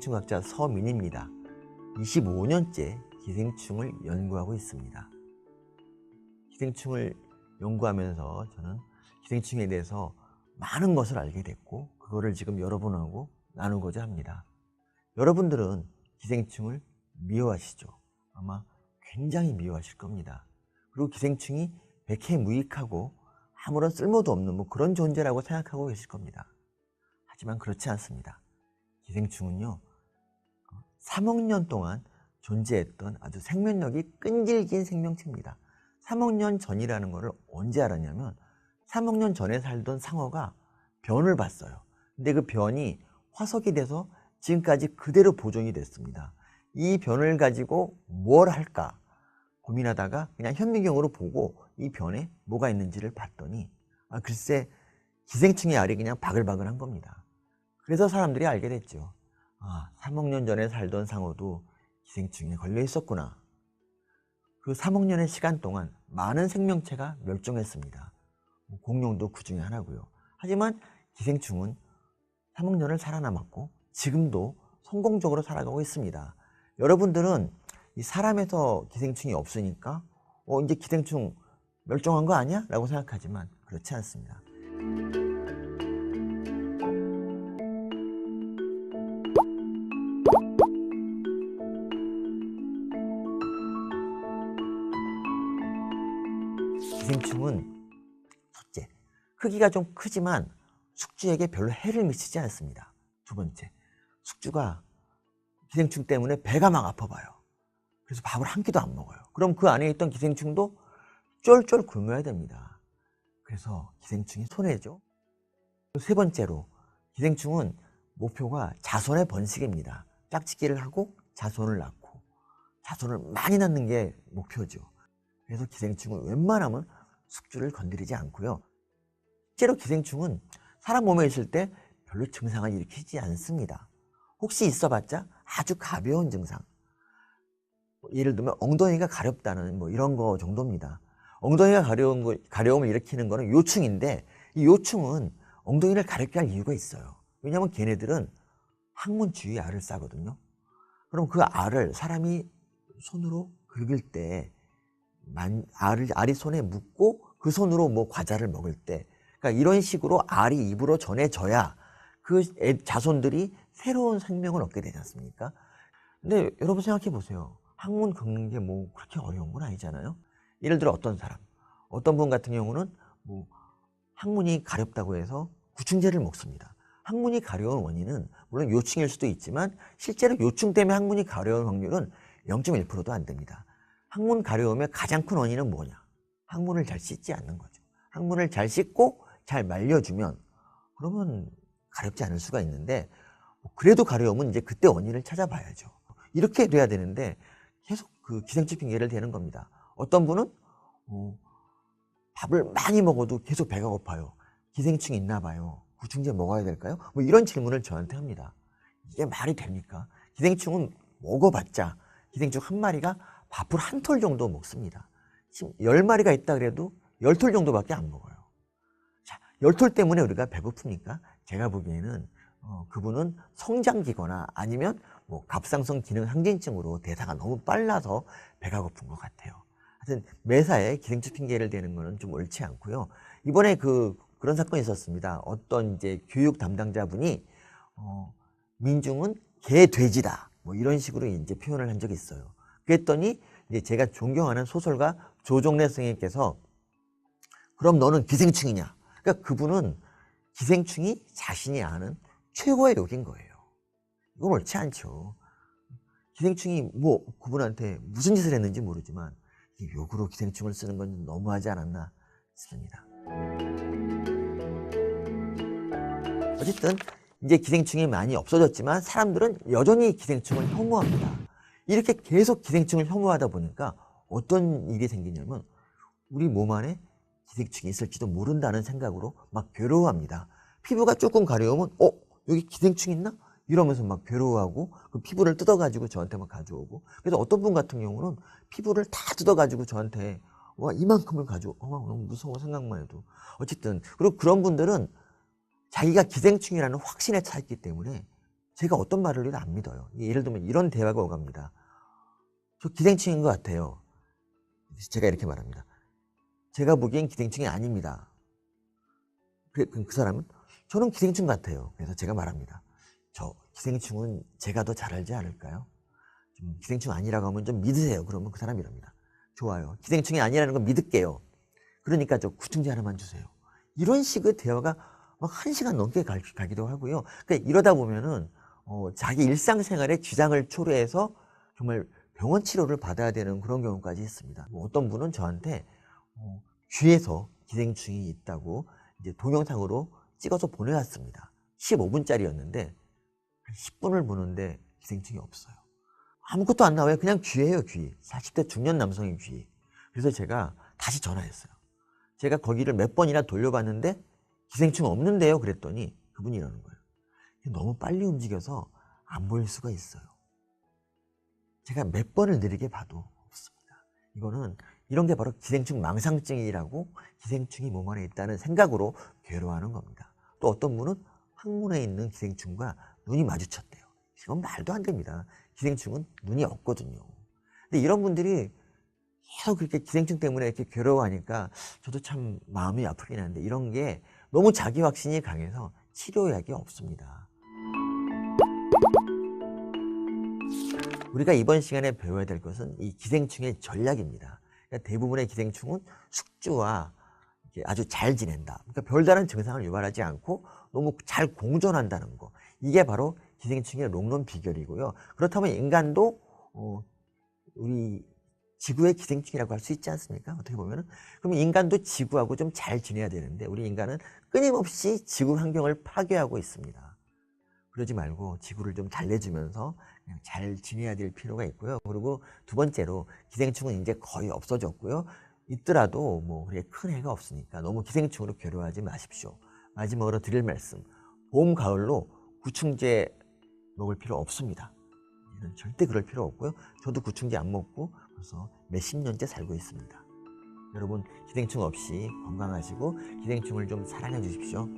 기생충학자 서민입니다. 25년째 기생충을 연구하고 있습니다. 기생충을 연구하면서 저는 기생충에 대해서 많은 것을 알게 됐고 그거를 지금 여러분하고 나누고자 합니다. 여러분들은 기생충을 미워하시죠? 아마 굉장히 미워하실 겁니다. 그리고 기생충이 백해무익하고 아무런 쓸모도 없는 그런 존재라고 생각하고 계실 겁니다. 하지만 그렇지 않습니다. 기생충은요, 3억 년 동안 존재했던 아주 생명력이 끈질긴 생명체입니다. 3억 년 전이라는 것을 언제 알았냐면 3억 년 전에 살던 상어가 변을 봤어요. 근데 그 변이 화석이 돼서 지금까지 그대로 보존이 됐습니다. 이 변을 가지고 뭘 할까 고민하다가 그냥 현미경으로 보고 이 변에 뭐가 있는지를 봤더니 글쎄 기생충의 알이 그냥 바글바글한 겁니다. 그래서 사람들이 알게 됐죠. 3억 년 전에 살던 상어도 기생충에 걸려 있었구나. 그 3억 년의 시간 동안 많은 생명체가 멸종했습니다. 공룡도 그 중에 하나고요. 하지만 기생충은 3억 년을 살아남았고 지금도 성공적으로 살아가고 있습니다. 여러분들은 이 사람에서 기생충이 없으니까 이제 기생충 멸종한 거 아니야? 라고 생각하지만 그렇지 않습니다. 기생충은 첫째, 크기가 좀 크지만 숙주에게 별로 해를 미치지 않습니다. 두 번째, 숙주가 기생충 때문에 배가 막 아파봐요. 그래서 밥을 한 끼도 안 먹어요. 그럼 그 안에 있던 기생충도 쫄쫄 굶어야 됩니다. 그래서 기생충이 손해죠. 세 번째로, 기생충은 목표가 자손의 번식입니다. 짝짓기를 하고 자손을 낳고 자손을 많이 낳는 게 목표죠. 그래서 기생충은 웬만하면 숙주를 건드리지 않고요. 실제로 기생충은 사람 몸에 있을 때 별로 증상을 일으키지 않습니다. 혹시 있어봤자 아주 가벼운 증상. 예를 들면 엉덩이가 가렵다는 이런 거 정도입니다. 엉덩이가 가려움을 일으키는 거는 요충인데 이 요충은 엉덩이를 가렵게 할 이유가 있어요. 왜냐하면 걔네들은 항문 주위에 알을 싸거든요. 그럼 그 알을 사람이 손으로 긁을 때 알이 손에 묻고 그 손으로 과자를 먹을 때 그러니까 이런 식으로 알이 입으로 전해져야 그 자손들이 새로운 생명을 얻게 되지 않습니까? 근데 여러분 생각해 보세요. 항문 긁는 게 그렇게 어려운 건 아니잖아요. 예를 들어 어떤 분 같은 경우는 항문이 가렵다고 해서 구충제를 먹습니다. 항문이 가려운 원인은 물론 요충일 수도 있지만 실제로 요충 때문에 항문이 가려운 확률은 0.1%도 안 됩니다. 항문 가려움의 가장 큰 원인은 뭐냐? 항문을 잘 씻지 않는 거죠. 항문을 잘 씻고 잘 말려주면 그러면 가렵지 않을 수가 있는데 그래도 가려우면 이제 그때 원인을 찾아봐야죠. 이렇게 돼야 되는데 계속 그 기생충 핑계를 대는 겁니다. 어떤 분은 밥을 많이 먹어도 계속 배가 고파요. 기생충이 있나 봐요. 구충제 먹어야 될까요? 이런 질문을 저한테 합니다. 이게 말이 됩니까? 기생충은 먹어봤자 기생충 한 마리가 밥을 한 톨 정도 먹습니다. 지금 10마리가 있다 그래도 10톨 정도밖에 안 먹어요. 자, 10톨 때문에 우리가 배고픕니까? 제가 보기에는 그분은 성장기거나 아니면 갑상선 기능 항진증으로 대사가 너무 빨라서 배가 고픈 것 같아요. 하여튼 매사에 기생충 핑계를 대는 거는 좀 옳지 않고요. 이번에 그런 사건이 있었습니다. 어떤 이제 교육 담당자분이 민중은 개 돼지다 이런 식으로 이제 표현을 한 적이 있어요. 그랬더니 이제 제가 존경하는 소설가 조정래 선생님께서 그럼 너는 기생충이냐? 그러니까 그분은 기생충이 자신이 아는 최고의 욕인 거예요. 이건 옳지 않죠. 기생충이 그분한테 무슨 짓을 했는지 모르지만 욕으로 기생충을 쓰는 건 너무하지 않았나 싶습니다. 어쨌든 이제 기생충이 많이 없어졌지만 사람들은 여전히 기생충을 혐오합니다. 이렇게 계속 기생충을 혐오하다 보니까 어떤 일이 생기냐면 우리 몸 안에 기생충이 있을지도 모른다는 생각으로 막 괴로워합니다. 피부가 조금 가려우면 여기 기생충 있나? 이러면서 막 괴로워하고 그 피부를 뜯어가지고 저한테 막 가져오고 그래서 어떤 분 같은 경우는 피부를 다 뜯어가지고 저한테 이만큼을 가져오고 너무 무서워 생각만 해도 어쨌든 그리고 그런 분들은 자기가 기생충이라는 확신에 차 있기 때문에 제가 어떤 말을 해도 안 믿어요. 예를 들면 이런 대화가 오갑니다. 저 기생충인 것 같아요. 제가 이렇게 말합니다. 제가 보기엔 기생충이 아닙니다. 그럼 그 사람은 저는 기생충 같아요. 그래서 제가 말합니다. 저 기생충은 제가 더 잘 알지 않을까요? 좀 기생충 아니라고 하면 좀 믿으세요. 그러면 그 사람이 이럽니다. 좋아요. 기생충이 아니라는 건 믿을게요. 그러니까 저 구충제 하나만 주세요. 이런 식의 대화가 막 1시간 넘게 가기도 하고요. 그러니까 이러다 보면은 자기 일상생활에 지장을 초래해서 정말 병원 치료를 받아야 되는 그런 경우까지 있습니다. 뭐 어떤 분은 저한테 귀에서 기생충이 있다고 이제 동영상으로 찍어서 보내왔습니다. 15분짜리였는데 10분을 보는데 기생충이 없어요. 아무것도 안 나와요. 그냥 귀예요, 귀. 40대 중년 남성의 귀. 그래서 제가 다시 전화했어요. 제가 거기를 몇 번이나 돌려봤는데 기생충 없는데요. 그랬더니 그분이 이러는 거예요. 너무 빨리 움직여서 안 보일 수가 있어요. 제가 몇 번을 느리게 봐도 없습니다. 이런 게 바로 기생충 망상증이라고 기생충이 몸 안에 있다는 생각으로 괴로워하는 겁니다. 또 어떤 분은 항문에 있는 기생충과 눈이 마주쳤대요. 이건 말도 안 됩니다. 기생충은 눈이 없거든요. 근데 이런 분들이 계속 그렇게 기생충 때문에 이렇게 괴로워하니까 저도 참 마음이 아프긴 한데 이런 게 너무 자기 확신이 강해서 치료약이 없습니다. 우리가 이번 시간에 배워야 될 것은 이 기생충의 전략입니다. 그러니까 대부분의 기생충은 숙주와 아주 잘 지낸다. 그러니까 별다른 증상을 유발하지 않고 너무 잘 공존한다는 거. 이게 바로 기생충의 롱런 비결이고요. 그렇다면 인간도 우리 지구의 기생충이라고 할 수 있지 않습니까? 어떻게 보면은. 그럼 인간도 지구하고 좀 잘 지내야 되는데 우리 인간은 끊임없이 지구 환경을 파괴하고 있습니다. 그러지 말고 지구를 좀 달래주면서 그냥 잘 지내야 될 필요가 있고요. 그리고 두 번째로 기생충은 이제 거의 없어졌고요. 있더라도 뭐 그렇게 큰 해가 없으니까 너무 기생충으로 괴로워하지 마십시오. 마지막으로 드릴 말씀. 봄, 가을로 구충제 먹을 필요 없습니다. 절대 그럴 필요 없고요. 저도 구충제 안 먹고 벌써 몇십 년째 살고 있습니다. 여러분 기생충 없이 건강하시고 기생충을 좀 사랑해 주십시오.